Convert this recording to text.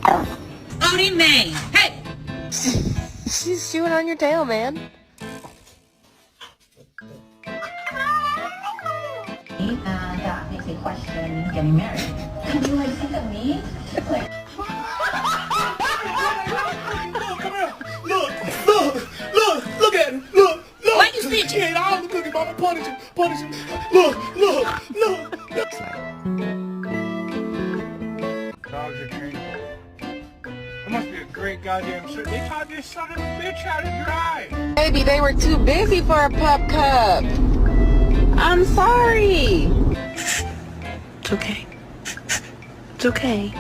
Odie May. Hey! She's chewing on your tail, man. And that makes me question getting married. Can you like think of me? Like, Look at him. Look. Why you snitching? He ate all the cookies, mama. Punish him. Look. Dogs are trainable. It must be a great goddamn shit. They taught this son of a bitch how to drive. Baby, they were too busy for a pup cup. I'm sorry. It's okay. It's okay.